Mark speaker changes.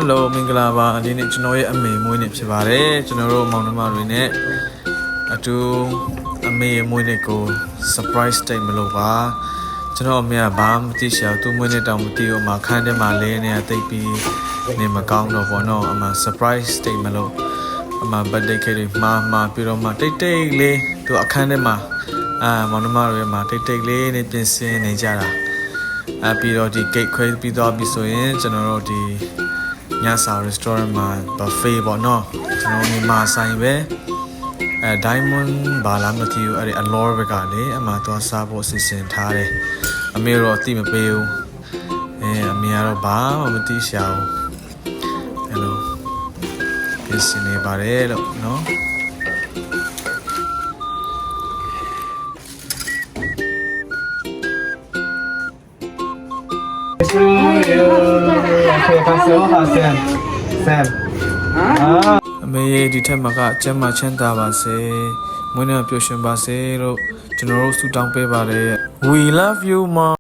Speaker 1: Hello မင်္ဂလာပါဒီနေ့ကျွန်တော်ရဲ့အမေမွေးနေ့ဖြစ်ပါတယ်ကျွန်တော်တို့မောင်နှမတွေနဲ့အတူအမေရဲ့မွေးနေ့ကို surprise တိတ်မလို့ပါကျွန်တော်အမေကဘာမှမသိရှာသူ့မွေးနေ့တောင်မသိဘူးအမခန်းထဲမှာလဲနေတာတိတ်ပြီးနေမကောင်းတော့ဘောနော်အမ surprise တိတ်မလို့အမ birthday cake လေးမှာပြီးတော့မှတိတ်လေးသူအခန်းထဲမှာမောင်နှမတွေမှာတိတ်လေးနဲ့ပြင်ဆင်နေကြတာပြီးတော့ဒီ cake ခွဲပြီးတော့ပြီးဆိုရင်ကျွန်တော်တို့ဒီညစာ restaurant မှာ buffet ပေါ့နော်ကျွန်တော်မြန်မာဆိုင်ပဲdiamond ဘာလာမသိဘူးအဲ့ဒီ allure ဘက်ကလေအမှသွားစားဖို့စီစဉ်ထားတယ်အမေတော့အတိမပေးဘူးအမေကတော့ဘာမှမသိရှာဘူးအဲ့လိုပြင်ဆင်နေပါတယ်လို့နော်အမေဒီထက်မှာကကျမ်းမာချမ်းသာပါစေမွေးနေ့ပျော်ရွှင်ပါစေလို့ကျွန်တော်တို့ဆုတောင်းပေးပါတယ် We love you mom